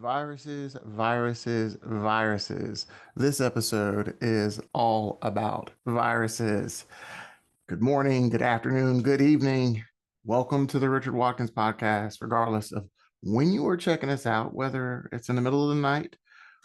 Viruses, viruses, viruses. This episode is all about viruses. Good morning, good afternoon, good evening. Welcome to the Richard Watkins Podcast, regardless of when you are checking us out, whether it's in the middle of the night,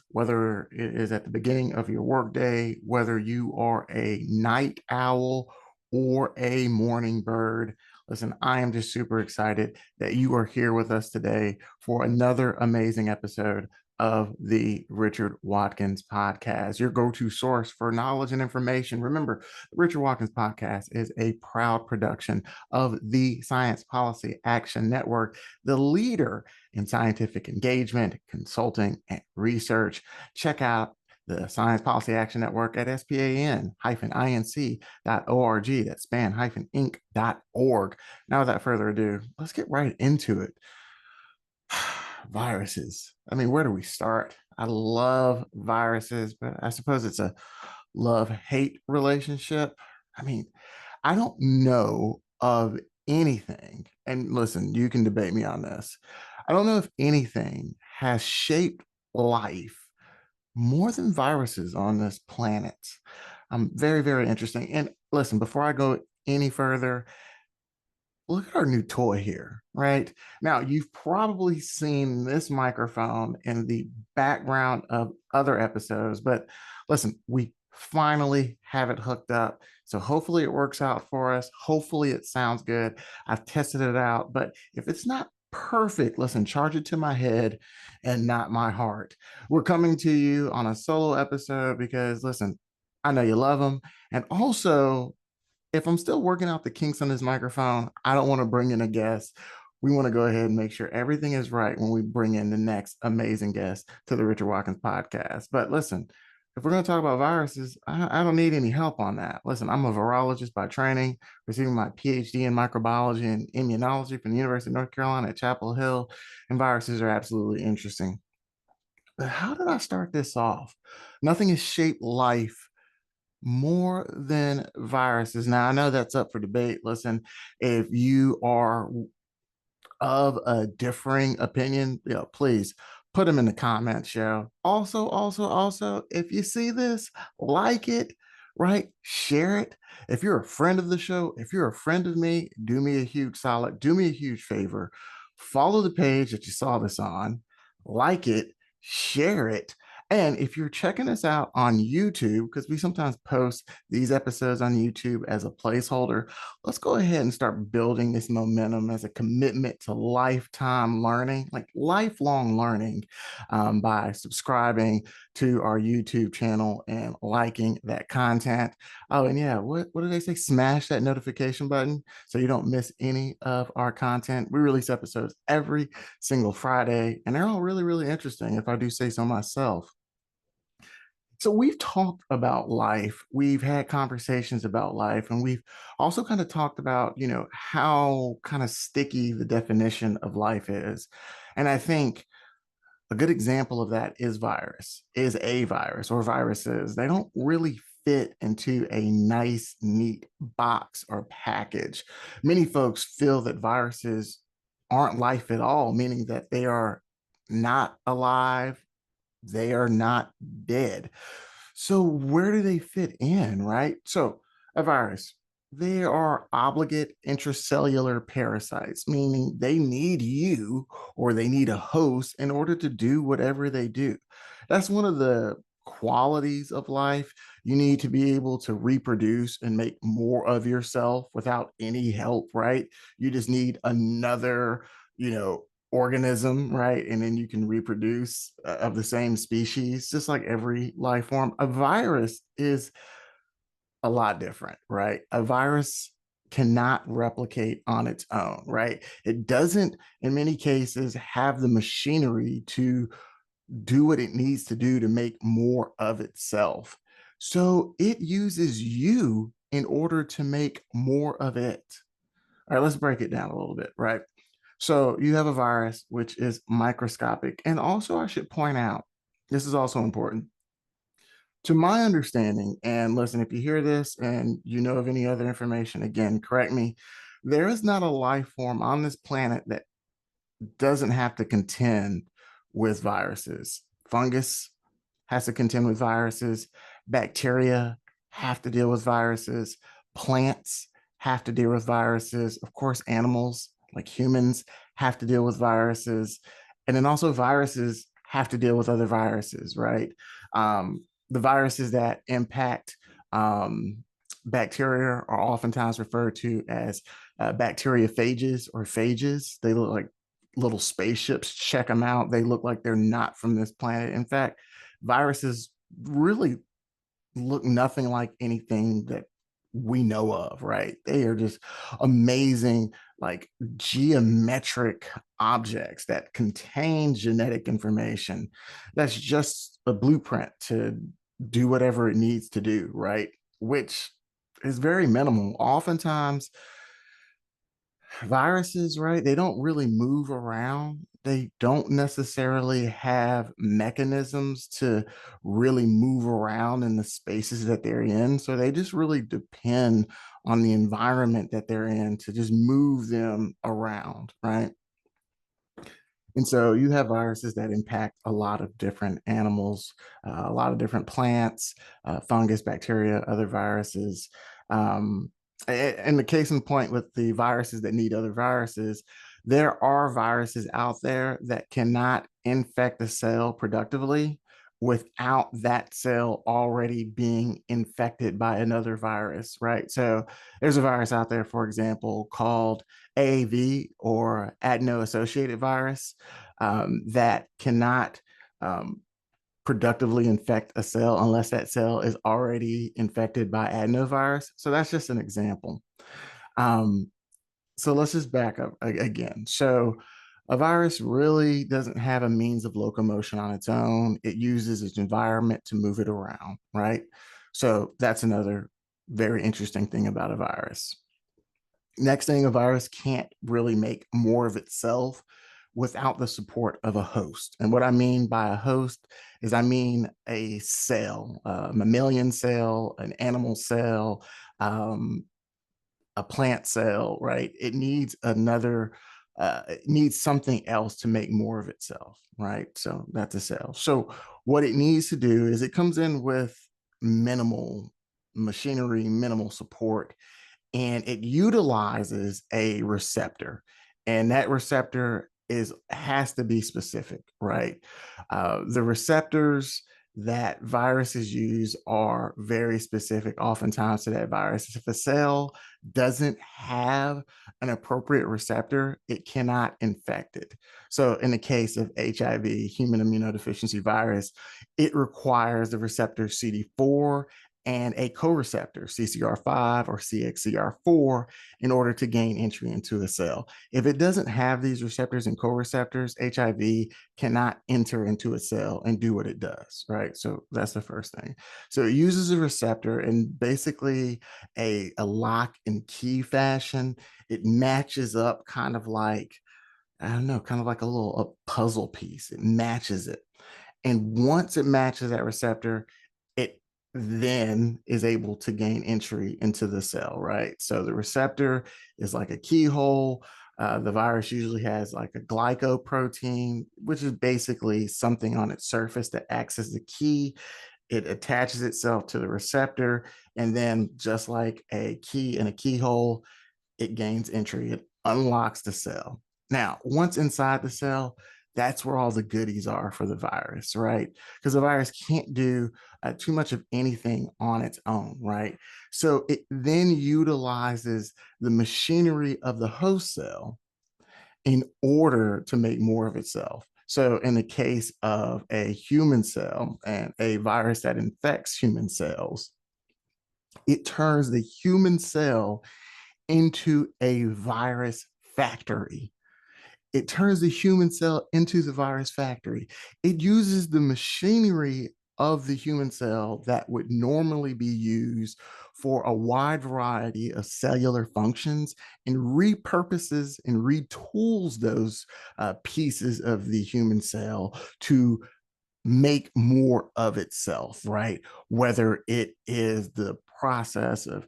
whether it is at the beginning of your workday, whether you are a night owl or a morning bird. Listen, I am just super excited that you are here with us today for another amazing episode of the Richard Watkins Podcast, your go-to source for knowledge and information. Remember, the Richard Watkins Podcast is a proud production of the Science Policy Action Network, the leader in scientific engagement, consulting, and research. Check out the Science Policy Action Network at span-inc.org. That's span-inc.org. Now, without further ado, let's get right into it. Viruses. I mean, where do we start? I love viruses, but I suppose it's a love-hate relationship. I mean, I don't know of anything, and listen, you can debate me on this. I don't know if anything has shaped life more than viruses on this planet. Very, very interesting. And listen, before I go any further, look at our new toy here, right? Now, you've probably seen this microphone in the background of other episodes, but listen, we finally have it hooked up. So hopefully it works out for us. Hopefully it sounds good. I've tested it out, but if it's not perfect, listen, charge it to my head and not my heart. We're coming to you on a solo episode because, listen, I know you love them. And also, if I'm still working out the kinks on this microphone, I don't want to bring in a guest. We want to go ahead and make sure everything is right when we bring in the next amazing guest to the Richard Watkins podcast. But listen, if we're going to talk about viruses, I don't need any help on that. Listen, I'm a virologist by training, receiving my PhD in microbiology and immunology from the University of North Carolina at Chapel Hill, and viruses are absolutely interesting. But how did I start this off? Nothing has shaped life more than viruses. Now, I know that's up for debate. Listen, if you are of a differing opinion, please put them in the comments, show. Also, if you see this, like it, right? Share it. If you're a friend of the show, if you're a friend of me, do me a huge solid, do me a huge favor. Follow the page that you saw this on, like it, share it. And if you're checking us out on YouTube, because we sometimes post these episodes on YouTube as a placeholder, let's go ahead and start building this momentum as a commitment to lifetime learning, like lifelong learning, by subscribing to our YouTube channel and liking that content. Oh, and yeah, what do they say? Smash that notification button so you don't miss any of our content. We release episodes every single Friday, and they're all really, really interesting, if I do say so myself. So we've talked about life, we've had conversations about life, and we've also kind of talked about, how kind of sticky the definition of life is. And I think a good example of that is a virus or viruses. They don't really fit into a nice, neat box or package. Many folks feel that viruses aren't life at all, meaning that they are not alive, they are not dead. So where do they fit in, right? So a virus, they are obligate intracellular parasites, meaning they need you or they need a host in order to do whatever they do. That's one of the qualities of life. You need to be able to reproduce and make more of yourself without any help, right? You just need another, organism, right? And then you can reproduce of the same species, just like every life form. A virus is a lot different, right? A virus cannot replicate on its own, right? It doesn't, in many cases, have the machinery to do what it needs to do to make more of itself. So it uses you in order to make more of it. All right, let's break it down a little bit, right? So you have a virus, which is microscopic. And also, I should point out, this is also important. To my understanding, and listen, if you hear this and you know of any other information, again, correct me. There is not a life form on this planet that doesn't have to contend with viruses. Fungus has to contend with viruses. Bacteria have to deal with viruses. Plants have to deal with viruses. Of course, animals like humans have to deal with viruses. And then also viruses have to deal with other viruses, right? The viruses that impact bacteria are oftentimes referred to as bacteriophages or phages. They look like little spaceships. Check them out. They look like they're not from this planet. In fact, viruses really look nothing like anything that we know of, right? They are just amazing, like geometric objects that contain genetic information that's just a blueprint to do whatever it needs to do, right? Which is very minimal. Oftentimes, viruses, right? They don't really move around. They don't necessarily have mechanisms to really move around in the spaces that they're in. So they just really depend on the environment that they're in to just move them around, right? And so you have viruses that impact a lot of different animals, a lot of different plants, fungus, bacteria, other viruses. And the case in point with the viruses that need other viruses, there are viruses out there that cannot infect a cell productively without that cell already being infected by another virus, right? So there's a virus out there, for example, called AAV or adeno-associated virus that cannot productively infect a cell unless that cell is already infected by adenovirus. So that's just an example. Um, so let's just back up again. So a virus really doesn't have a means of locomotion on its own. It uses its environment to move it around, right? So that's another very interesting thing about a virus. Next thing, a virus can't really make more of itself without the support of a host. And what I mean by a host is I mean a cell, a mammalian cell, an animal cell, a plant cell, right? It needs it needs something else to make more of itself, right? So that's a cell. So what it needs to do is it comes in with minimal machinery, minimal support, and it utilizes a receptor, and that receptor is has to be specific, right? The receptors that viruses use are very specific oftentimes to that virus. If a cell doesn't have an appropriate receptor, it cannot infect it. So in the case of HIV, human immunodeficiency virus, it requires the receptor CD4 and a co-receptor, CCR5 or CXCR4, in order to gain entry into a cell. If it doesn't have these receptors and co-receptors, HIV cannot enter into a cell and do what it does, right? So that's the first thing. So it uses a receptor and basically a lock and key fashion. It matches up kind of like, I don't know, kind of like a puzzle piece. It matches it. And once it matches that receptor, it then is able to gain entry into the cell, right? So the receptor is like a keyhole. The virus usually has like a glycoprotein, which is basically something on its surface that acts as the key. It attaches itself to the receptor, and then just like a key in a keyhole, it gains entry. It unlocks the cell. Now, once inside the cell, that's where all the goodies are for the virus, right? Because the virus can't do too much of anything on its own, right? So it then utilizes the machinery of the host cell in order to make more of itself. So, in the case of a human cell and a virus that infects human cells, it turns the human cell into a virus factory. It turns the human cell into the virus factory. It uses the machinery of the human cell that would normally be used for a wide variety of cellular functions and repurposes and retools those pieces of the human cell to make more of itself, right? Whether it is the process of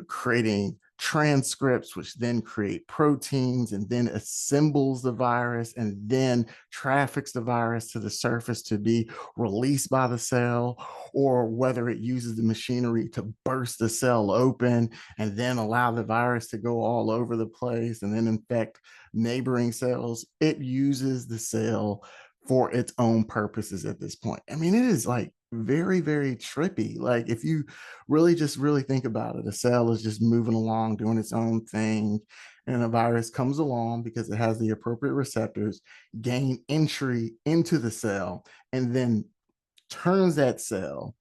creating transcripts, which then create proteins and then assembles the virus and then traffics the virus to the surface to be released by the cell, or whether it uses the machinery to burst the cell open and then allow the virus to go all over the place and then infect neighboring cells. It uses the cell for its own purposes at this point. I mean, it is like very, very trippy. Like if you really think about it, a cell is just moving along, doing its own thing, and a virus comes along because it has the appropriate receptors, gain entry into the cell, and then turns that cell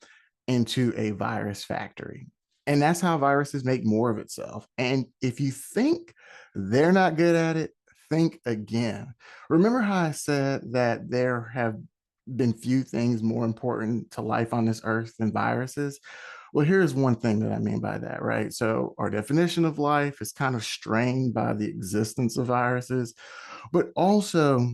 into a virus factory. And that's how viruses make more of itself. And if you think they're not good at it, think again. Remember how I said that there have been few things more important to life on this earth than viruses? Well, here's one thing that I mean by that, right? So, our definition of life is kind of strained by the existence of viruses, but also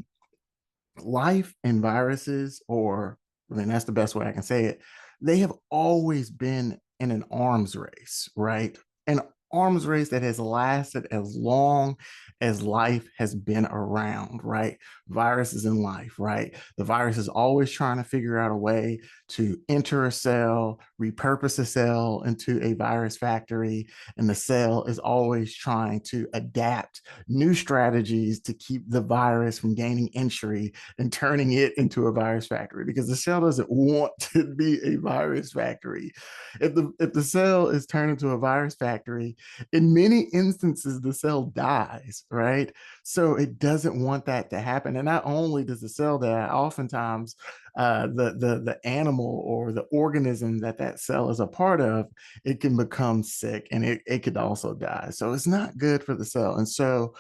life and viruses, or I mean, that's the best way I can say it, they have always been in an arms race, right? An arms race that has lasted as long as life has been around, right? Viruses in life, right? The virus is always trying to figure out a way to enter a cell, repurpose a cell into a virus factory, and the cell is always trying to adapt new strategies to keep the virus from gaining entry and turning it into a virus factory, because the cell doesn't want to be a virus factory. If the cell is turned into a virus factory, in many instances the cell dies, right? So it doesn't want that to happen. And not only does the cell die, oftentimes the animal or the organism that cell is a part of, it can become sick and it could also die. So it's not good for the cell. And so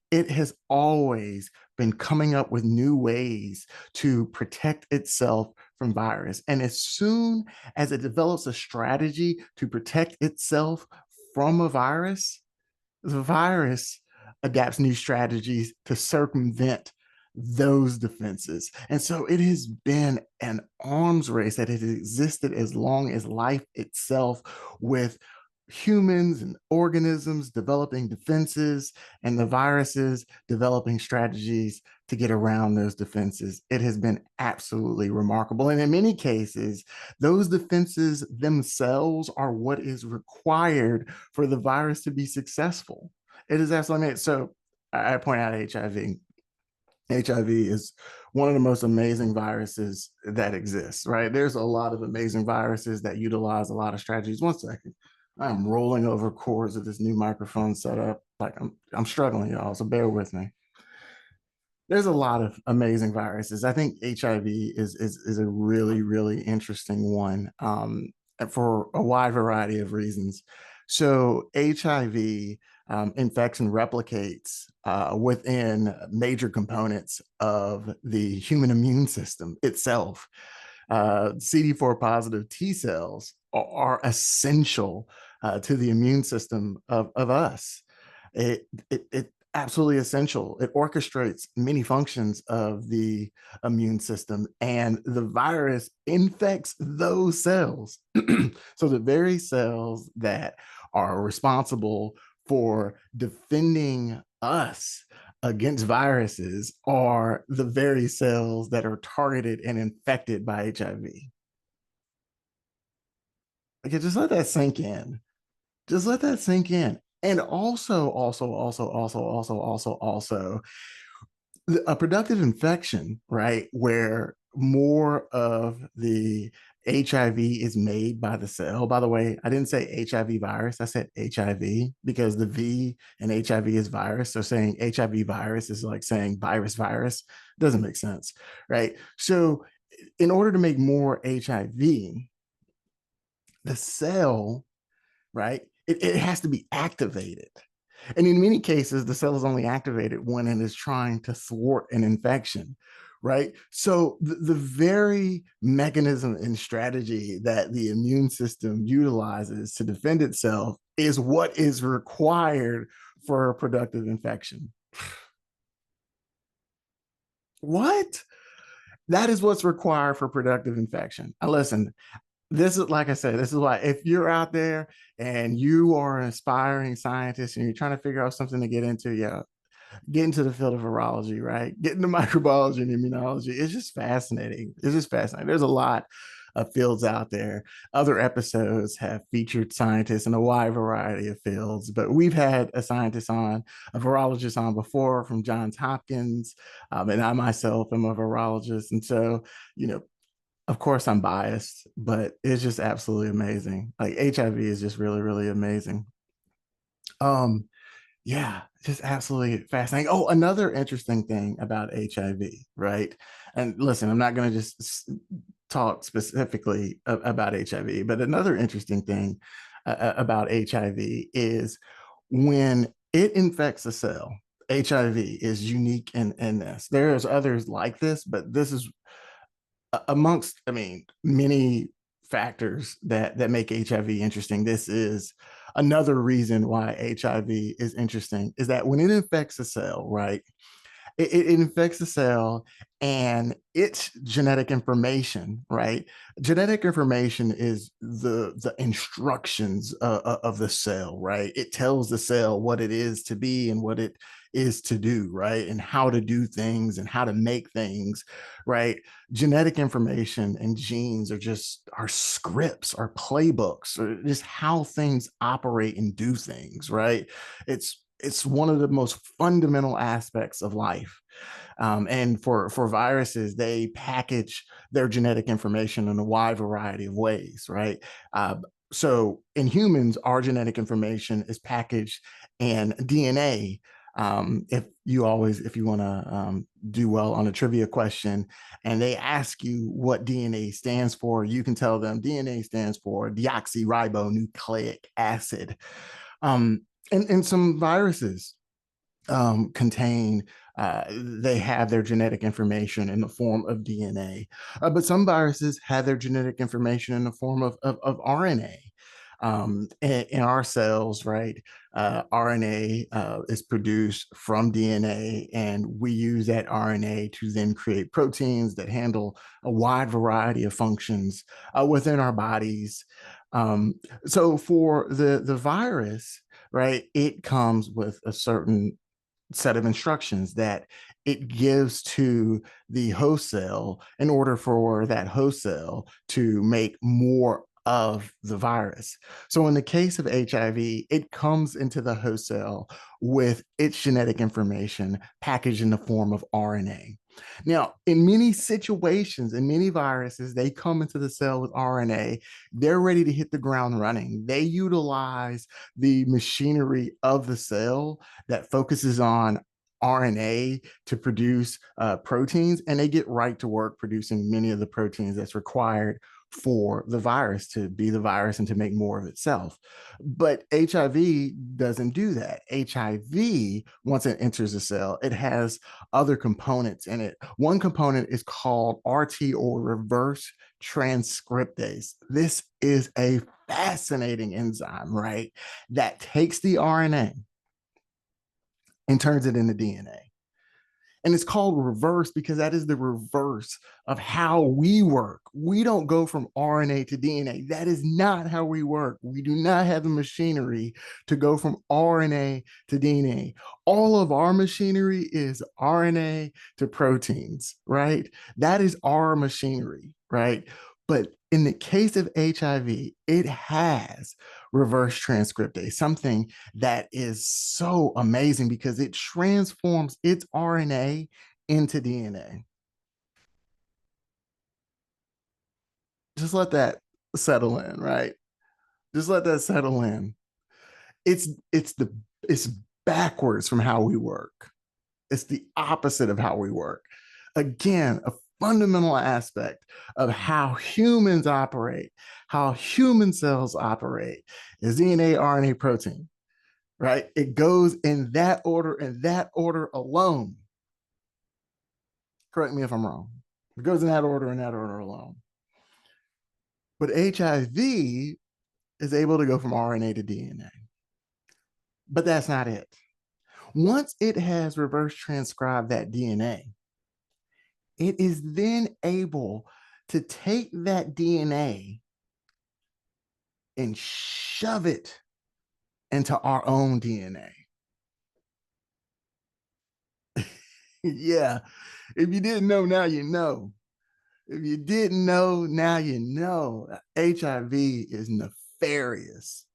it has always been coming up with new ways to protect itself from virus. And as soon as it develops a strategy to protect itself from a virus, the virus adapts new strategies to circumvent those defenses. And so it has been an arms race that has existed as long as life itself, with humans and organisms developing defenses and the viruses developing strategies to get around those defenses. It has been absolutely remarkable. And in many cases, those defenses themselves are what is required for the virus to be successful. It is absolutely amazing. So I point out HIV. HIV is one of the most amazing viruses that exists, right? There's a lot of amazing viruses that utilize a lot of strategies. One second. I'm rolling over cords of this new microphone setup. Like I'm struggling, y'all, so bear with me. There's a lot of amazing viruses. I think HIV is a really interesting one, for a wide variety of reasons. So HIV infection replicates within major components of the human immune system itself. CD4 positive T cells are essential to the immune system of us. It absolutely essential. It orchestrates many functions of the immune system, and the virus infects those cells. So the very cells that are responsible for defending us against viruses are the very cells that are targeted and infected by HIV. Okay, just let that sink in. Just let that sink in. And also, a productive infection, right, where more of the HIV is made by the cell. By the way, I didn't say HIV virus, I said HIV because the V in HIV is virus. So saying HIV virus is like saying virus. Doesn't make sense, right? So in order to make more HIV, the cell, right, it has to be activated. And in many cases, the cell is only activated when it is trying to thwart an infection, right? So the very mechanism and strategy that the immune system utilizes to defend itself is what is required for a productive infection. What? That is what's required for productive infection. Now, listen, This is, like I said, this is why if you're out there and you are an aspiring scientist and you're trying to figure out something to get into, yeah, get into the field of virology, right? Get into microbiology and immunology. It's just fascinating. It's just fascinating. There's a lot of fields out there. Other episodes have featured scientists in a wide variety of fields, but we've had a scientist on, a virologist on before from Johns Hopkins, and I myself am a virologist. And so, you know, of course I'm biased, but it's just absolutely amazing. Like HIV is just really, really amazing. Um, yeah, just absolutely fascinating. Oh, another interesting thing about HIV, right? And listen, I'm not going to just talk specifically about HIV, but another interesting thing about HIV is when it infects a cell, HIV is unique in this. There's others like this, but this is amongst, I mean, many factors that make HIV interesting. This is another reason why HIV is interesting is that when it infects a cell, right? It infects the cell and its genetic information, right? Genetic information is the instructions of the cell, right? It tells the cell what it is to be and what it is to do, right? And how to do things and how to make things, right? Genetic information and genes are just our scripts, our playbooks, or just how things operate and do things, right? It's one of the most fundamental aspects of life. And for viruses, they package their genetic information in a wide variety of ways, right? Uh, so in humans, our genetic information is packaged in DNA. If you want to do well on a trivia question and they ask you what DNA stands for, you can tell them DNA stands for deoxyribonucleic acid. Um, and some viruses contain, they have their genetic information in the form of DNA, but some viruses have their genetic information in the form of RNA. In our cells, right? RNA is produced from DNA, and we use that RNA to then create proteins that handle a wide variety of functions within our bodies. So for the virus, right, it comes with a certain set of instructions that it gives to the host cell in order for that host cell to make more of the virus. So in the case of HIV, it comes into the host cell with its genetic information packaged in the form of RNA. Now, in many situations, in many viruses, they come into the cell with RNA. They're ready to hit the ground running. They utilize the machinery of the cell that focuses on RNA to produce proteins, and they get right to work producing many of the proteins that's required for the virus to be the virus and to make more of itself. But HIV doesn't do that. HIV, once it enters the cell, it has other components in it. One component is called RT, or reverse transcriptase. This is a fascinating enzyme, right? That takes the RNA and turns it into DNA. And it's called reverse because that is the reverse of how we work. We don't go from RNA to DNA. That is not how we work. We do not have the machinery to go from RNA to DNA. All of our machinery is RNA to proteins, right? That is our machinery, right? But in the case of HIV, it has reverse transcriptase, something that is so amazing because it transforms its RNA into DNA. Just let that settle in, right? Just let that settle in. It's backwards from how we work. It's the opposite of how we work. Again, a fundamental aspect of how humans operate, how human cells operate is DNA, RNA, protein, right? It goes in that order and that order alone. Correct me if I'm wrong. It goes in that order and that order alone. But HIV is able to go from RNA to DNA. But that's not it. Once it has reverse transcribed that DNA, it is then able to take that DNA and shove it into our own DNA. Yeah. If you didn't know, now you know. If you didn't know, now you know. HIV is nefarious.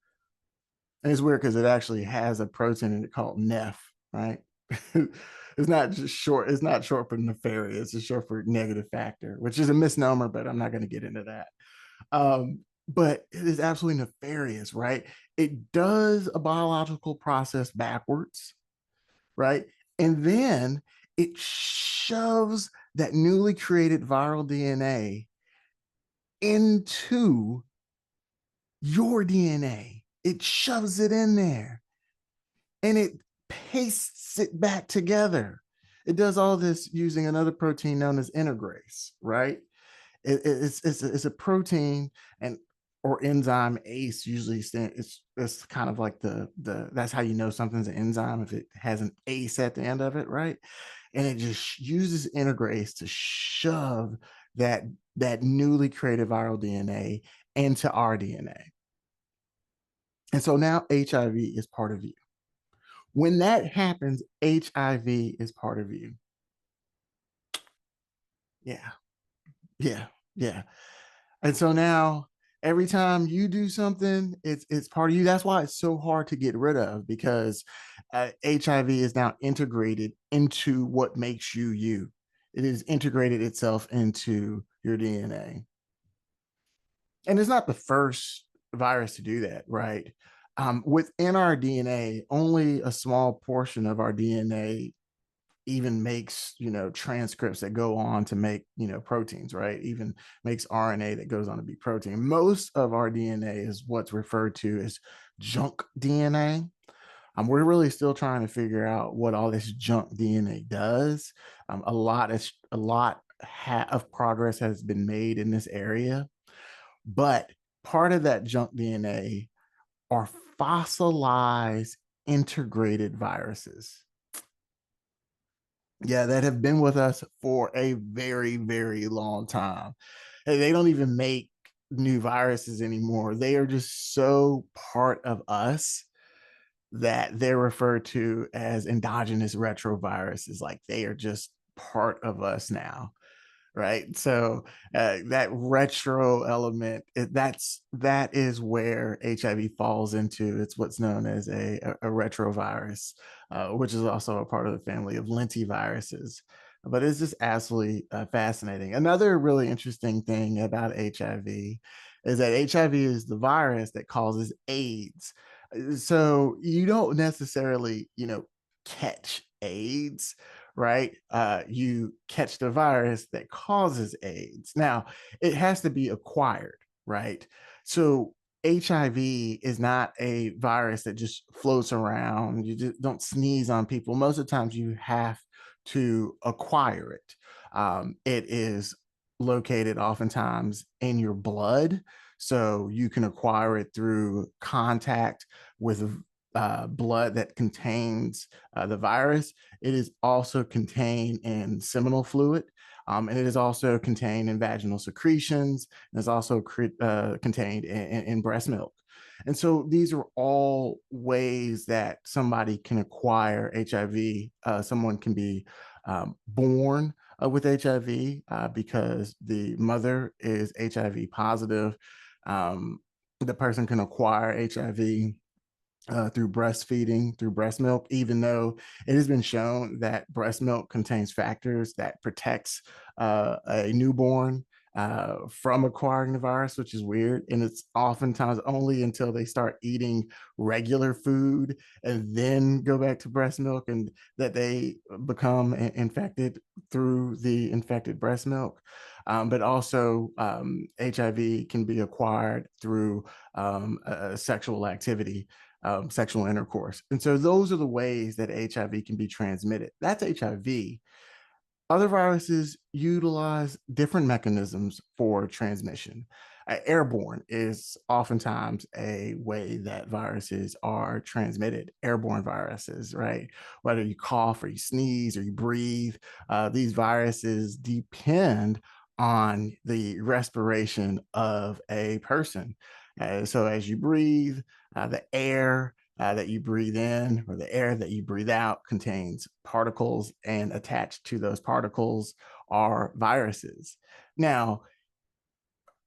And it's weird because it actually has a protein in it called NEF, right? It's not just short, it's not short for nefarious, it's short for negative factor, which is a misnomer, but I'm not going to get into that. But it is absolutely nefarious, right? It does a biological process backwards, right? And then it shoves that newly created viral DNA into your DNA. It shoves it in there and it pastes it back together. It does all this using another protein known as integrase, right? It's a protein and or enzyme ACE usually it's kind of like the that's how you know something's an enzyme if it has an ACE at the end of it, right? And it just uses integrase to shove that that newly created viral DNA into our DNA. And so now HIV is part of you. When that happens, HIV is part of you. Yeah, yeah, yeah. And so now every time you do something, it's part of you. That's why it's so hard to get rid of because HIV is now integrated into what makes you you. It has integrated itself into your DNA. And it's not the first virus to do that, right? Within our DNA, only a small portion of our DNA even makes transcripts that go on to make proteins, right? Even makes RNA that goes on to be protein. Most of our DNA is what's referred to as junk DNA. We're really still trying to figure out what all this junk DNA does. A lot of progress has been made in this area, but part of that junk DNA are fossilized integrated viruses. Yeah, that have been with us for a very, very long time. They don't even make new viruses anymore. They are just so part of us that they're referred to as endogenous retroviruses. Like they are just part of us now, right? So that retro element, that is where HIV falls into. It's what's known as a retrovirus, which is also a part of the family of lentiviruses. But it's just absolutely fascinating. Another really interesting thing about HIV is that HIV is the virus that causes AIDS. So you don't necessarily, catch AIDS, right? You catch the virus that causes AIDS. Now, it has to be acquired, right? So HIV is not a virus that just floats around. You just don't sneeze on people. Most of the times you have to acquire it. It is located oftentimes in your blood. So you can acquire it through contact with blood that contains the virus. It is also contained in seminal fluid, and it is also contained in vaginal secretions, and is also contained in breast milk. And so these are all ways that somebody can acquire HIV. Someone can be born with HIV because the mother is HIV positive. The person can acquire HIV through breastfeeding, through breast milk, even though it has been shown that breast milk contains factors that protects a newborn from acquiring the virus, which is weird. And it's oftentimes only until they start eating regular food and then go back to breast milk and that they become infected through the infected breast milk. But also HIV can be acquired through sexual activity, sexual intercourse. And so those are the ways that HIV can be transmitted. That's HIV. Other viruses utilize different mechanisms for transmission. Airborne is oftentimes a way that viruses are transmitted, airborne viruses, right? Whether you cough or you sneeze or you breathe, these viruses depend on the respiration of a person. So as you breathe, the air that you breathe in or the air that you breathe out contains particles, and attached to those particles are viruses. Now,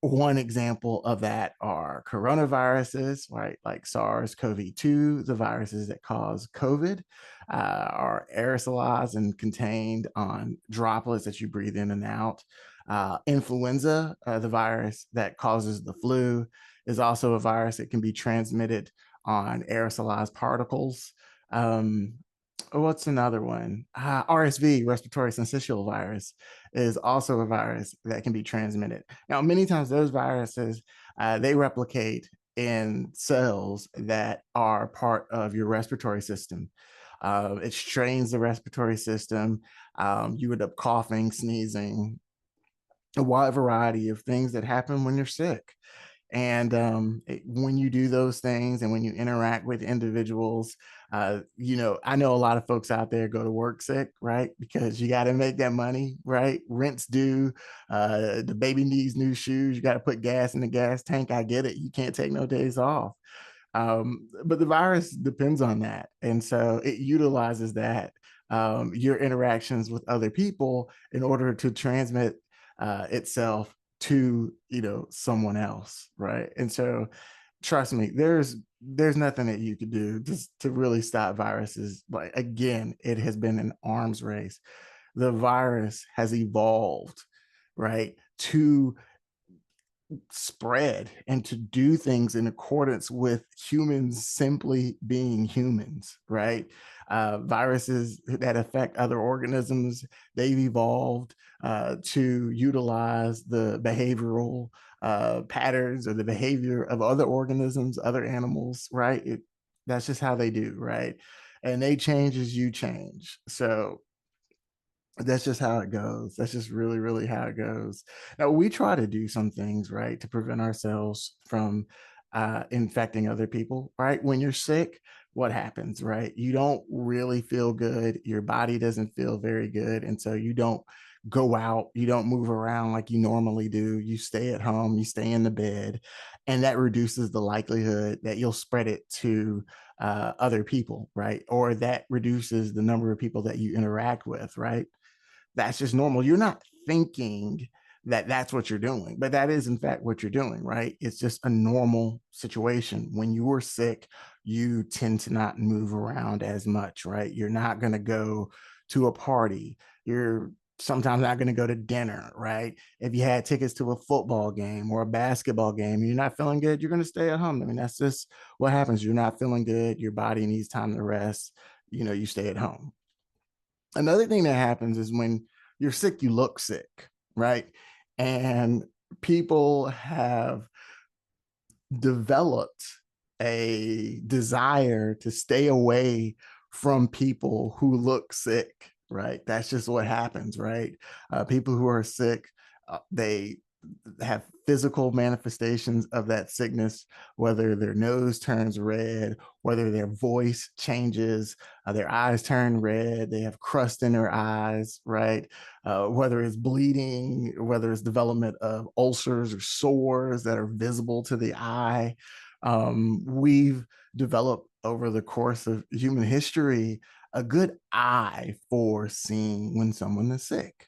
one example of that are coronaviruses, right? Like SARS-CoV-2, the viruses that cause COVID, are aerosolized and contained on droplets that you breathe in and out. Influenza, the virus that causes the flu, is also a virus that can be transmitted on aerosolized particles. Um, what's another one? RSV, respiratory syncytial virus, is also a virus that can be transmitted. Now, many times those viruses, they replicate in cells that are part of your respiratory system. It strains the respiratory system. You end up coughing, sneezing, a wide variety of things that happen when you're sick. And when you do those things and when you interact with individuals, I know a lot of folks out there go to work sick, right? Because you got to make that money, right? Rent's due, the baby needs new shoes, you got to put gas in the gas tank. I get it. You can't take no days off. But the virus depends on that. And so it utilizes that, your interactions with other people, in order to transmit itself to someone else, right? And so trust me, there's nothing that you could do just to really stop viruses. Like, again, it has been an arms race. The virus has evolved, right, to spread and to do things in accordance with humans simply being humans, right? Viruses that affect other organisms, they've evolved to utilize the behavioral patterns or the behavior of other organisms, other animals, right? That's just how they do, right? And they change as you change. So that's just how it goes. That's just really, really how it goes. Now, we try to do some things, right, to prevent ourselves from infecting other people, right? When you're sick, what happens, right? You don't really feel good. Your body doesn't feel very good. And so you don't go out, you don't move around like you normally do. You stay at home, you stay in the bed, and that reduces the likelihood that you'll spread it to other people, right? Or that reduces the number of people that you interact with, right? That's just normal. You're not thinking that that's what you're doing, but that is in fact what you're doing, right? It's just a normal situation. When you are sick, you tend to not move around as much, right? You're not going to go to a party. You're sometimes not going to go to dinner, right? If you had tickets to a football game or a basketball game and you're not feeling good, you're going to stay at home. I mean, that's just what happens. You're not feeling good. Your body needs time to rest. You stay at home. Another thing that happens is when you're sick, you look sick, right? And people have developed a desire to stay away from people who look sick, right? That's just what happens, right? People who are sick, they have physical manifestations of that sickness, whether their nose turns red, whether their voice changes, their eyes turn red, they have crust in their eyes, right? Whether it's bleeding, whether it's development of ulcers or sores that are visible to the eye. We've developed over the course of human history a good eye for seeing when someone is sick.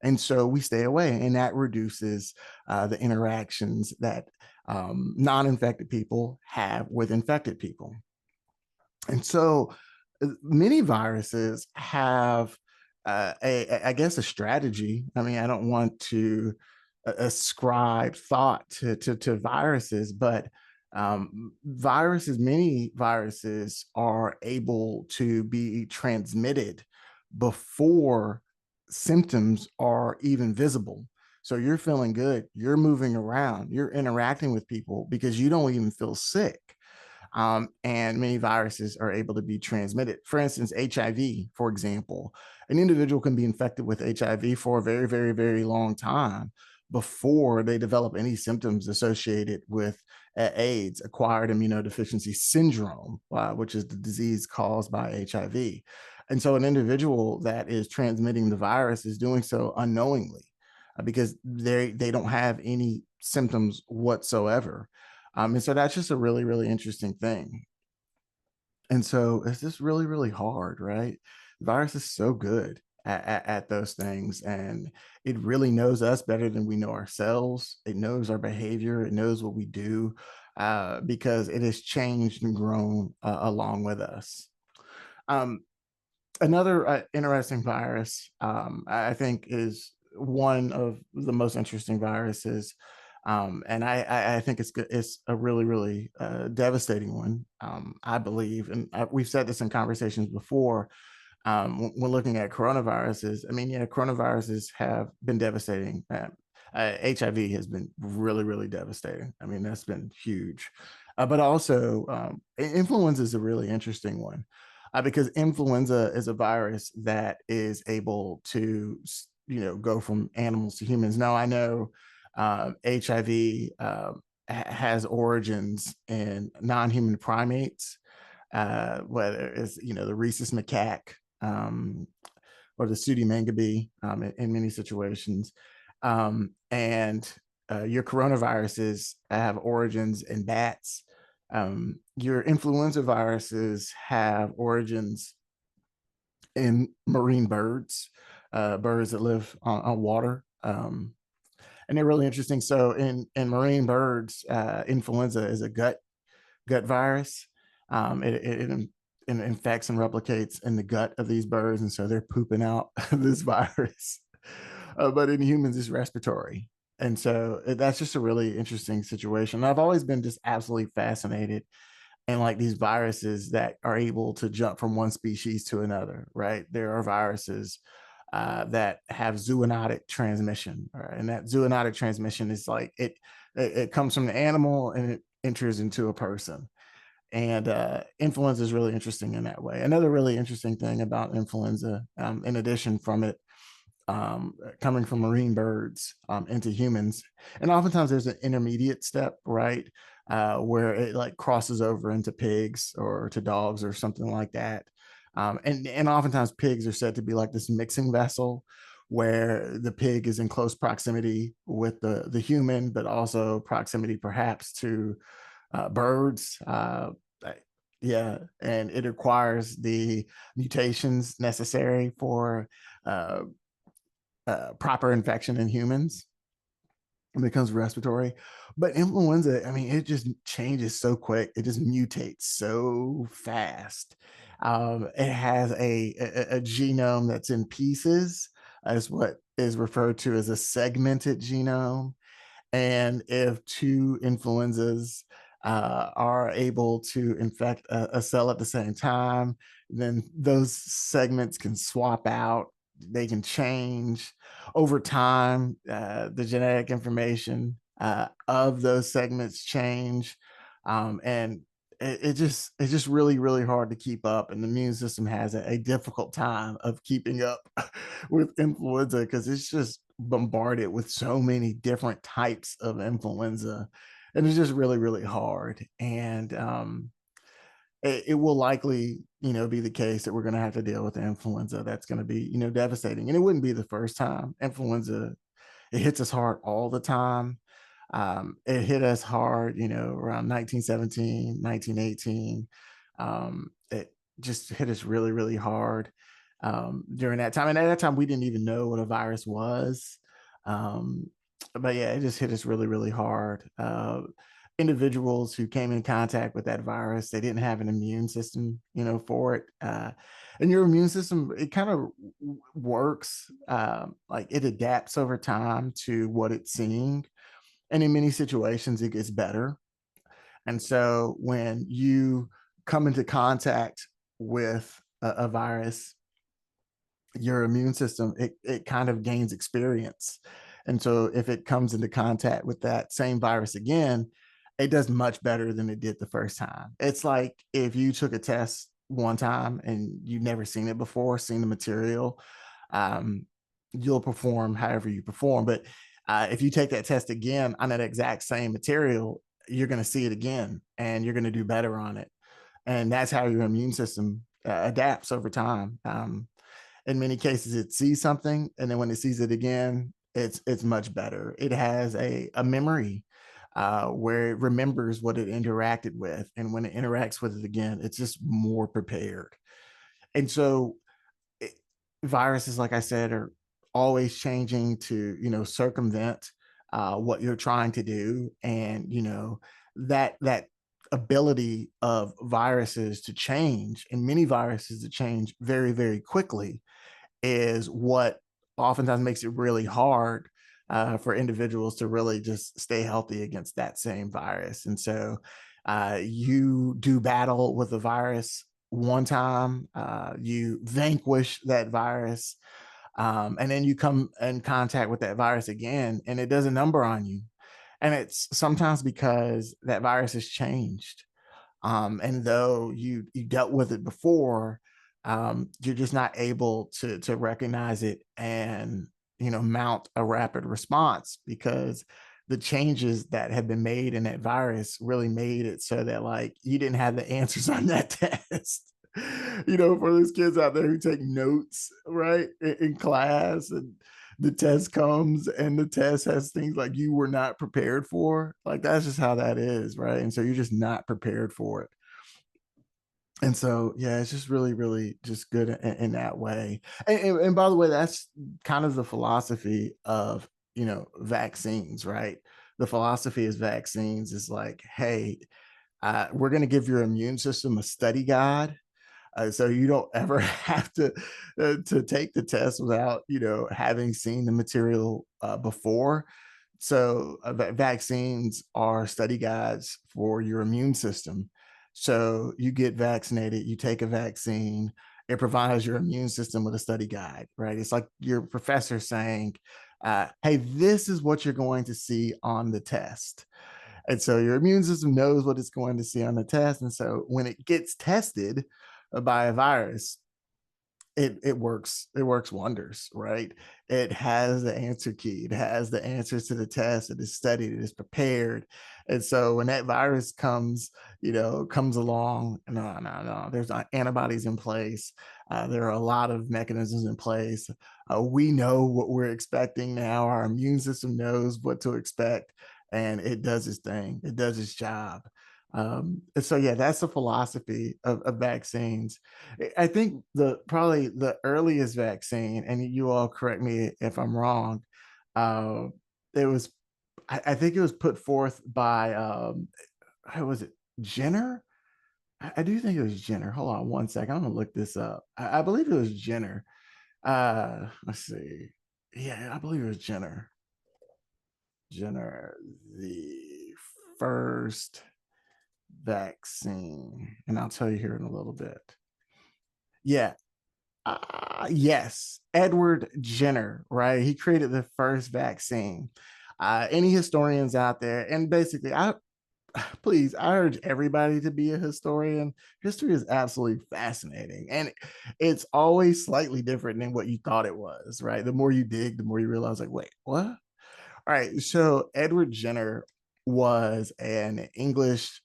And so we stay away, and that reduces the interactions that non-infected people have with infected people. And so many viruses have, I guess, a strategy. I mean, I don't want to ascribe thought to viruses, but many viruses are able to be transmitted before symptoms are even visible. So you're feeling good, you're moving around, you're interacting with people because you don't even feel sick. And many viruses are able to be transmitted. For instance, HIV, for example, an individual can be infected with HIV for a very, very, very long time before they develop any symptoms associated with AIDS, acquired immunodeficiency syndrome, which is the disease caused by HIV. And so an individual that is transmitting the virus is doing so unknowingly because they don't have any symptoms whatsoever. And so that's just a really, really interesting thing. And so it's just really, really hard, right? The virus is so good at those things, and it really knows us better than we know ourselves. It knows our behavior, it knows what we do, because it has changed and grown along with us. Um, Another interesting virus, I think, is one of the most interesting viruses. And I think it's good. It's a really, really devastating one, I believe. And we've said this in conversations before, when looking at coronaviruses. I mean, yeah, coronaviruses have been devastating. HIV has been really, really devastating. I mean, that's been huge. But also, influenza is a really interesting one, because influenza is a virus that is able to, go from animals to humans. Now, I know HIV has origins in non-human primates, whether it's the rhesus macaque, um, or the Pseudomangabee, in many situations, and your coronaviruses have origins in bats. Your influenza viruses have origins in marine birds, birds that live on water. And they're really interesting. So in marine birds, influenza is a gut virus. It infects and replicates in the gut of these birds, and so they're pooping out this virus. But in humans, it's respiratory, and so that's just a really interesting situation. I've always been just absolutely fascinated and like these viruses that are able to jump from one species to another, right? There are viruses that have zoonotic transmission, right? And that zoonotic transmission is like it comes from the animal and it enters into a person. And influenza is really interesting in that way. Another really interesting thing about influenza, in addition from it coming from marine birds into humans. And oftentimes there's an intermediate step, right? Where it like crosses over into pigs or to dogs or something like that. And oftentimes pigs are said to be like this mixing vessel where the pig is in close proximity with the human, but also proximity perhaps to birds. Yeah, and it requires the mutations necessary for uh, proper infection in humans. It becomes respiratory. But influenza, I mean, it just changes so quick. It just mutates so fast. It has a genome that's in pieces, as what is referred to as a segmented genome. And if two influenzas are able to infect a cell at the same time, then those segments can swap out, they can change over time. The genetic information of those segments change, and it's just really, really hard to keep up, and the immune system has a difficult time of keeping up with influenza because it's just bombarded with so many different types of influenza, and it's just really, really hard. And it will likely, be the case that we're going to have to deal with the influenza. That's going to be, devastating. And it wouldn't be the first time. Influenza, it hits us hard all the time. It hit us hard, around 1917, 1918. It just hit us really, really hard during that time. And at that time, we didn't even know what a virus was. Um, but yeah, it just hit us really, really hard. Individuals who came in contact with that virus, they didn't have an immune system, for it. And your immune system, it kind of works, like it adapts over time to what it's seeing. And in many situations, it gets better. And so when you come into contact with a virus, your immune system, it kind of gains experience. And so if it comes into contact with that same virus again, it does much better than it did the first time. It's like if you took a test one time and you've never seen it before, seen the material, um, you'll perform however you perform. But if you take that test again on that exact same material, you're going to see it again and you're going to do better on it. And that's how your immune system adapts over time. In many cases, it sees something, and then when it sees it again, it's much better. It has a memory where it remembers what it interacted with. And when it interacts with it again, it's just more prepared. And so it, viruses, like I said, are always changing to, circumvent what you're trying to do. And, that ability of viruses to change, and many viruses to change very, very quickly, is what oftentimes makes it really hard for individuals to really just stay healthy against that same virus. And so you do battle with the virus one time, you vanquish that virus, and then you come in contact with that virus again, and it does a number on you. And it's sometimes because that virus has changed. And though you dealt with it before, you're just not able to recognize it and mount a rapid response, because the changes that have been made in that virus really made it so that, like, you didn't have the answers on that test. For those kids out there who take notes, right, in class, and the test comes and the test has things like you were not prepared for. Like, that's just how that is, right? And so you're just not prepared for it. And so, yeah, it's just really, really just good in that way. And by the way, that's kind of the philosophy of, vaccines, right? The philosophy is vaccines is like, hey, we're going to give your immune system a study guide, so you don't ever have to take the test without having seen the material before. So vaccines are study guides for your immune system. So you get vaccinated, you take a vaccine, it provides your immune system with a study guide, right? It's like your professor saying, hey, this is what you're going to see on the test. And so your immune system knows what it's going to see on the test. And so when it gets tested by a virus, it works wonders, right? It has the answer key, it has the answers to the test, it is studied, it is prepared. And so when that virus comes along, no, there's antibodies in place, there are a lot of mechanisms in place, we know what we're expecting now, our immune system knows what to expect, and it does its thing, it does its job. And so, yeah, that's the philosophy of vaccines. I think probably the earliest vaccine, and you all correct me if I'm wrong, uh, it was, I think it was put forth by, how was it, Jenner? I do think it was Jenner. Hold on one second. I'm gonna look this up. I believe it was Jenner. Let's see. Yeah, I believe it was Jenner. Jenner, the first vaccine, and I'll tell you here in a little bit. Yeah, yes, Edward Jenner, right? He created the first vaccine. Any historians out there, and basically, please, I urge everybody to be a historian. History is absolutely fascinating, and it's always slightly different than what you thought it was, right? The more you dig, the more you realize, like, wait, what? All right, so Edward Jenner was an English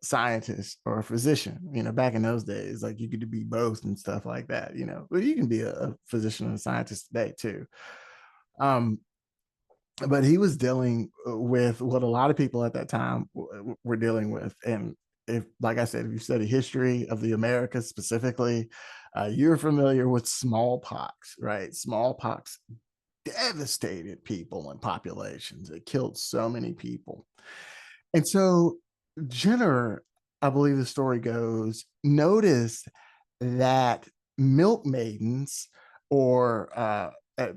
scientist or a physician. Back in those days, like, you could be both and stuff like that. But you can be a physician and a scientist today too. Um, but he was dealing with what a lot of people at that time were dealing with, and if, like I said, if you study history of the Americas specifically, you're familiar with smallpox, right? Smallpox devastated people and populations. It killed so many people. And so Jenner, I believe the story goes, noticed that milk maidens, or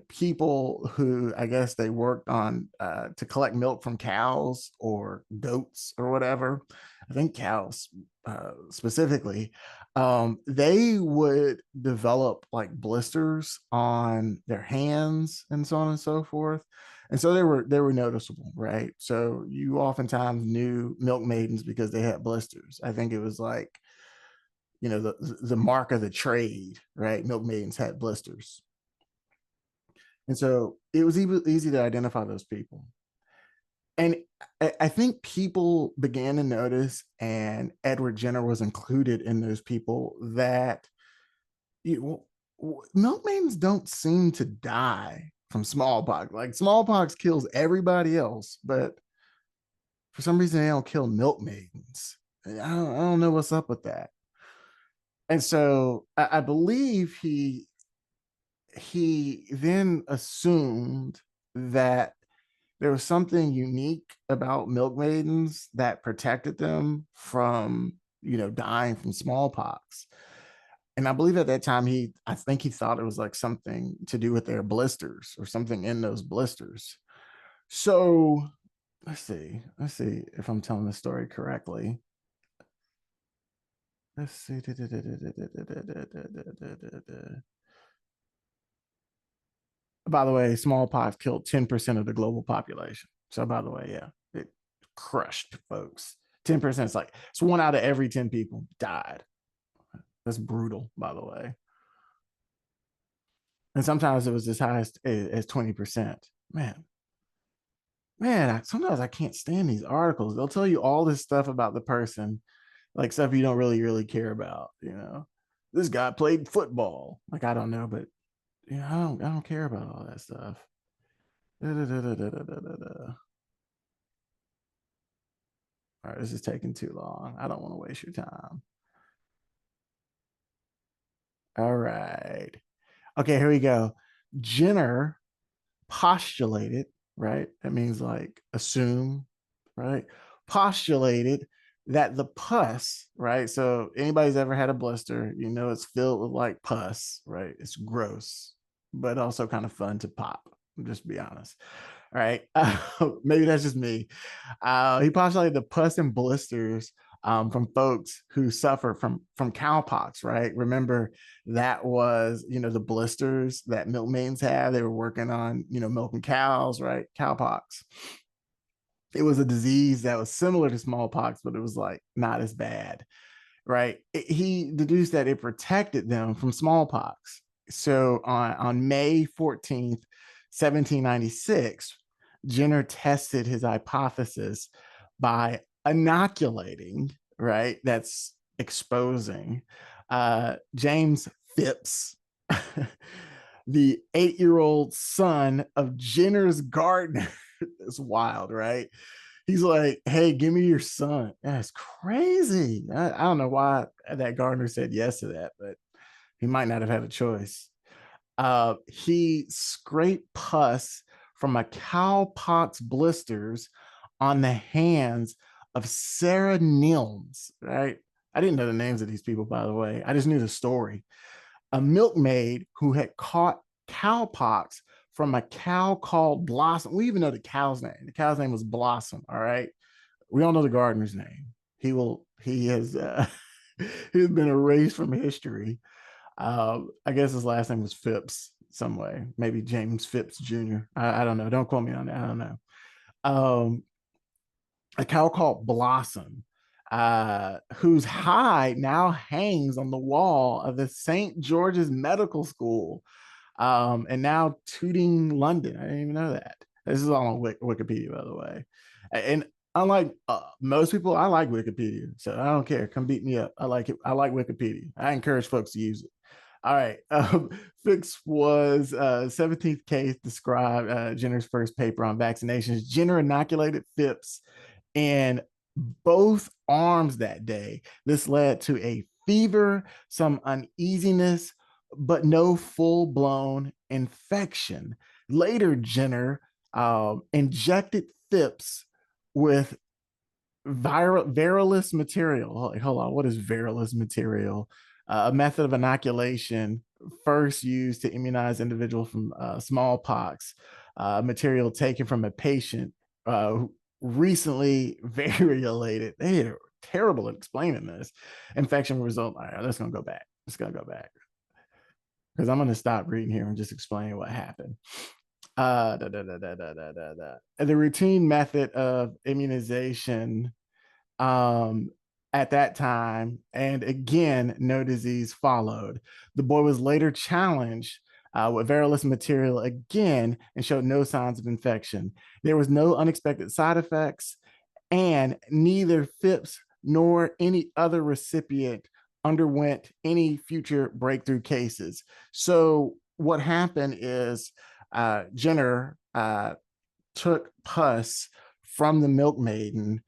people who, I guess, they worked on to collect milk from cows or goats or whatever. I think cows specifically. They would develop like blisters on their hands and so on and so forth. And so they were noticeable, right? So you oftentimes knew milk maidens because they had blisters. I think it was like, the mark of the trade, right? Milk maidens had blisters. And so it was easy to identify those people. And I think people began to notice, and Edward Jenner was included in those people, that milk maidens don't seem to die from smallpox. Like, smallpox kills everybody else, but for some reason they don't kill milkmaidens. I don't know what's up with that. And so I believe he then assumed that there was something unique about milkmaidens that protected them from, dying from smallpox. And I believe at that time I think he thought it was like something to do with their blisters or something in those blisters. So let's see if I'm telling the story correctly. Let's see. By the way, smallpox killed 10% of the global population. So, by the way, yeah, it crushed folks. 10% is like, it's one out of every 10 people died. That's brutal, by the way. And sometimes it was as high as 20%. Man, sometimes I can't stand these articles. They'll tell you all this stuff about the person, like stuff you don't really care about. This guy played football. Like, I don't know, but I don't care about all that stuff. Da, da, da, da, da, da, da, da. All right, this is taking too long. I don't want to waste your time. All right. Okay, here we go. Jenner postulated, right? That means like assume, right? Postulated that the pus, right? So anybody's ever had a blister, it's filled with like pus, right? It's gross, but also kind of fun to pop. Just be honest. All right. Maybe that's just me. He postulated the pus and blisters from folks who suffer from cowpox, right? Remember, that was, the blisters that milkmaidens have. They were working on, milking cows, right? Cowpox. It was a disease that was similar to smallpox, but it was like not as bad, right? He deduced that it protected them from smallpox. So on May 14th, 1796, Jenner tested his hypothesis by inoculating, right? That's exposing James Phipps, the 8-year-old son of Jenner's gardener. It's wild, right? He's like, hey, give me your son. That's crazy. I don't know why that gardener said yes to that, but he might not have had a choice. He scraped pus from a cowpox blisters on the hands of Sarah Nilms, right? I didn't know the names of these people, by the way. I just knew the story. A milkmaid who had caught cowpox from a cow called Blossom. We even know the cow's name. The cow's name was Blossom. All right. We all know the gardener's name. He has he's been erased from history. I guess his last name was Phipps some way, maybe James Phipps Jr. I don't know. Don't quote me on that. I don't know. Um, a cow called Blossom, whose hide now hangs on the wall of the St. George's Medical School, and now Tooting, London. I didn't even know that. This is all on Wikipedia, by the way. And unlike most people, I like Wikipedia, so I don't care. Come beat me up. I like it. I like Wikipedia. I encourage folks to use it. All right. Phipps was 17th case described Jenner's first paper on vaccinations. Jenner inoculated Phipps in both arms that day. This led to a fever, some uneasiness, but no full-blown infection. Later, Jenner injected Phipps with virologist material. Hold on, what is virologist material? A method of inoculation first used to immunize individuals from smallpox, material taken from a patient who recently variolated. They are terrible at explaining this. Infection result. All right, let's go back. Because I'm going to stop reading here and just explain what happened. The routine method of immunization at that time, and again, no disease followed. The boy was later challenged with varolous material again and showed no signs of infection. There was no unexpected side effects, and neither Phipps nor any other recipient underwent any future breakthrough cases. So what happened is Jenner took pus from the milkmaiden,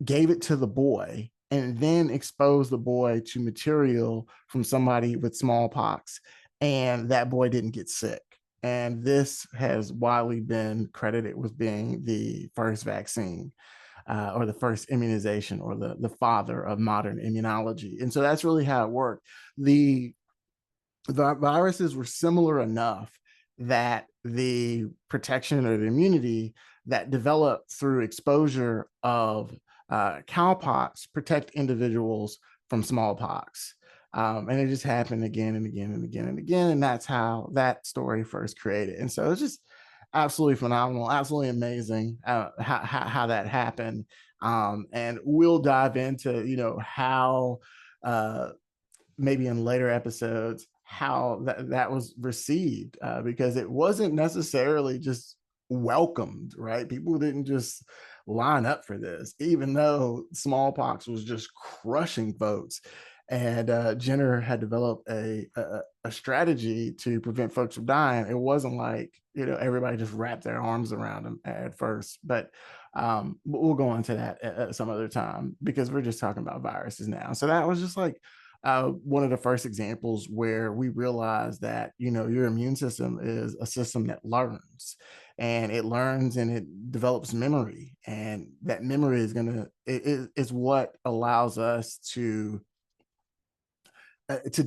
gave it to the boy, and then exposed the boy to material from somebody with smallpox, and that boy didn't get sick. And this has widely been credited with being the first vaccine, or the first immunization, or the father of modern immunology. And so that's really how it worked. The viruses were similar enough that the protection or the immunity that developed through exposure of cowpox protect individuals from smallpox. And it just happened again and again and again and again. And that's how that story first created. And so it's just absolutely phenomenal, absolutely amazing how that happened. And we'll dive into, how maybe in later episodes how that was received, because it wasn't necessarily just welcomed, right? People didn't just line up for this, even though smallpox was just crushing folks. And Jenner had developed a strategy to prevent folks from dying. It wasn't like, everybody just wrapped their arms around them at first. But we'll go into that at some other time, because we're just talking about viruses now. So that was just like one of the first examples where we realize that, your immune system is a system that learns, and it learns and it develops memory. And that memory is what allows us to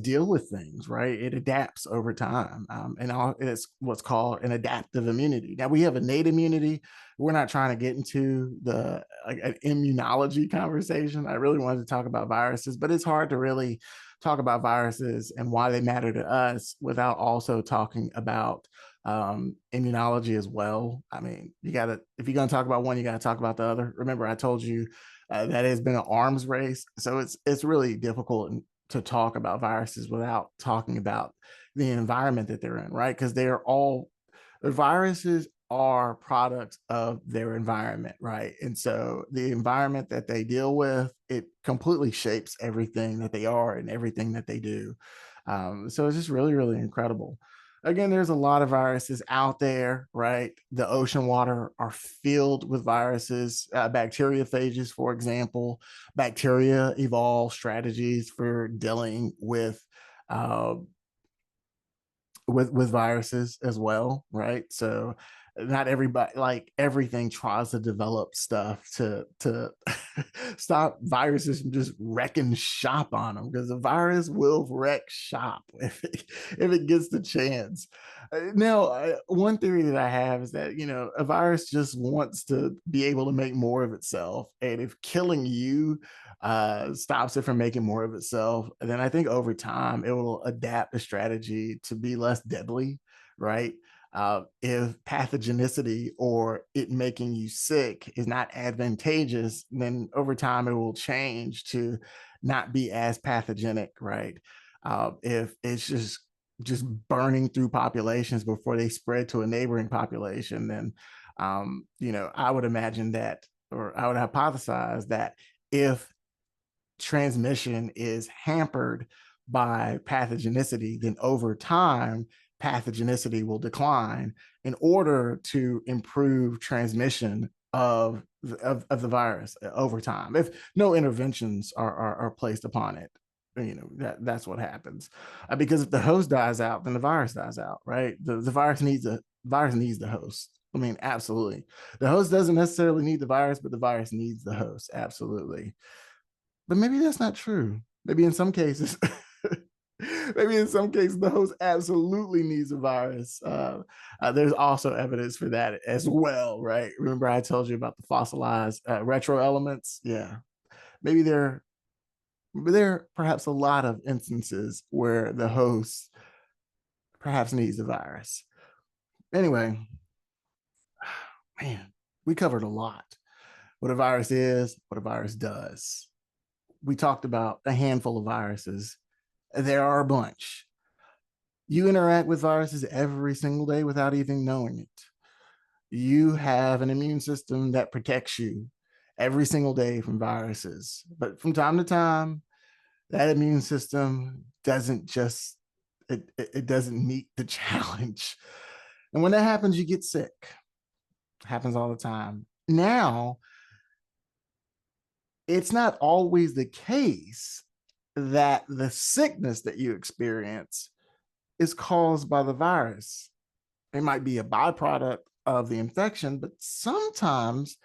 deal with things, right? It adapts over time. And it's what's called an adaptive immunity. Now, we have innate immunity. We're not trying to get into an immunology conversation. I really wanted to talk about viruses, but it's hard to really talk about viruses and why they matter to us without also talking about immunology as well. I mean, if you're going to talk about one, you got to talk about the other. Remember, I told you that has been an arms race. So it's really difficult to talk about viruses without talking about the environment that they're in, right? Because the viruses are products of their environment, right? And so the environment that they deal with, it completely shapes everything that they are and everything that they do. So it's just really, really incredible. Again, there's a lot of viruses out there, right? The ocean water are filled with viruses, bacteriophages, for example. Bacteria evolve strategies for dealing uh, with viruses as well, right? So not everybody, like everything tries to develop stuff to stop viruses from just wrecking shop on them, because the virus will wreck shop if it gets the chance. Now, one theory that I have is that, a virus just wants to be able to make more of itself, and if killing you stops it from making more of itself, then I think over time it will adapt a strategy to be less deadly, right? If pathogenicity or it making you sick is not advantageous, then over time it will change to not be as pathogenic, right? If it's just burning through populations before they spread to a neighboring population, then I would imagine that, or I would hypothesize that if transmission is hampered by pathogenicity, then over time, pathogenicity will decline in order to improve transmission of the virus over time. If no interventions are placed upon it, that's what happens. Because if the host dies out, then the virus dies out, right? The virus needs the host. I mean, absolutely. The host doesn't necessarily need the virus, but the virus needs the host. Absolutely. But maybe that's not true. Maybe in some cases, the host absolutely needs a virus. There's also evidence for that as well, right? Remember I told you about the fossilized retro elements? Yeah. Maybe there are perhaps a lot of instances where the host perhaps needs a virus. Anyway, man, we covered a lot. What a virus is, what a virus does. We talked about a handful of viruses. There are a bunch. You interact with viruses every single day without even knowing it. You have an immune system that protects you every single day from viruses. But from time to time, that immune system it doesn't meet the challenge. And when that happens, you get sick. It happens all the time. Now, it's not always the case that the sickness that you experience is caused by the virus. It might be a byproduct of the infection, but sometimes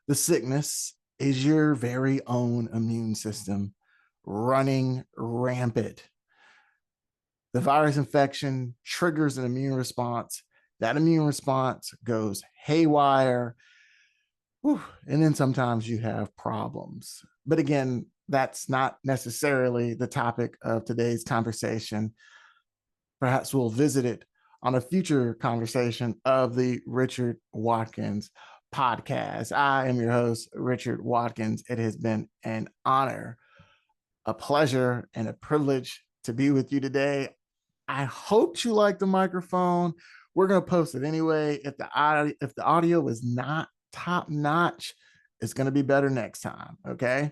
the sickness is your very own immune system running rampant. The virus infection triggers an immune response. That immune response goes haywire. Whew, and then sometimes you have problems. But again, that's not necessarily the topic of today's conversation. Perhaps we'll visit it on a future conversation of the Richard Watkins Podcast. I am your host, Richard Watkins. It has been an honor, a pleasure, and a privilege to be with you today. I hope you like the microphone. We're going to post it anyway. If the audio is not top notch, it's going to be better next time. Okay.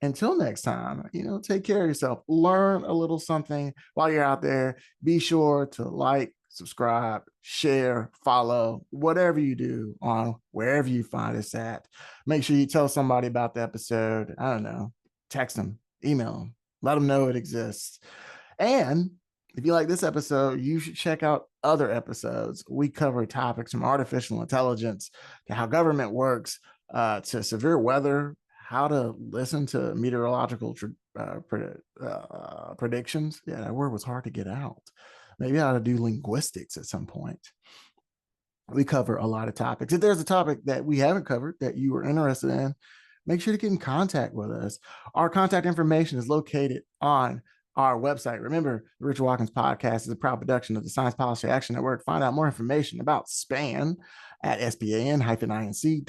Until next time, take care of yourself. Learn a little something while you're out there. Be sure to like, subscribe, share, follow, whatever you do on wherever you find us at. Make sure you tell somebody about the episode. I don't know, text them, email them, let them know it exists. And if you like this episode, you should check out other episodes. We cover topics from artificial intelligence to how government works, to severe weather, how to listen to meteorological predictions. Yeah, that word was hard to get out. Maybe I ought to do linguistics at some point. We cover a lot of topics. If there's a topic that we haven't covered that you are interested in, make sure to get in contact with us. Our contact information is located on our website. Remember, the Richard Watkins Podcast is a proud production of the Science Policy Action Network. Find out more information about SPAN at span-inc.org.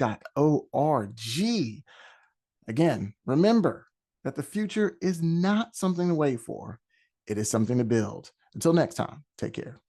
Again, remember that the future is not something to wait for. It is something to build. Until next time, take care.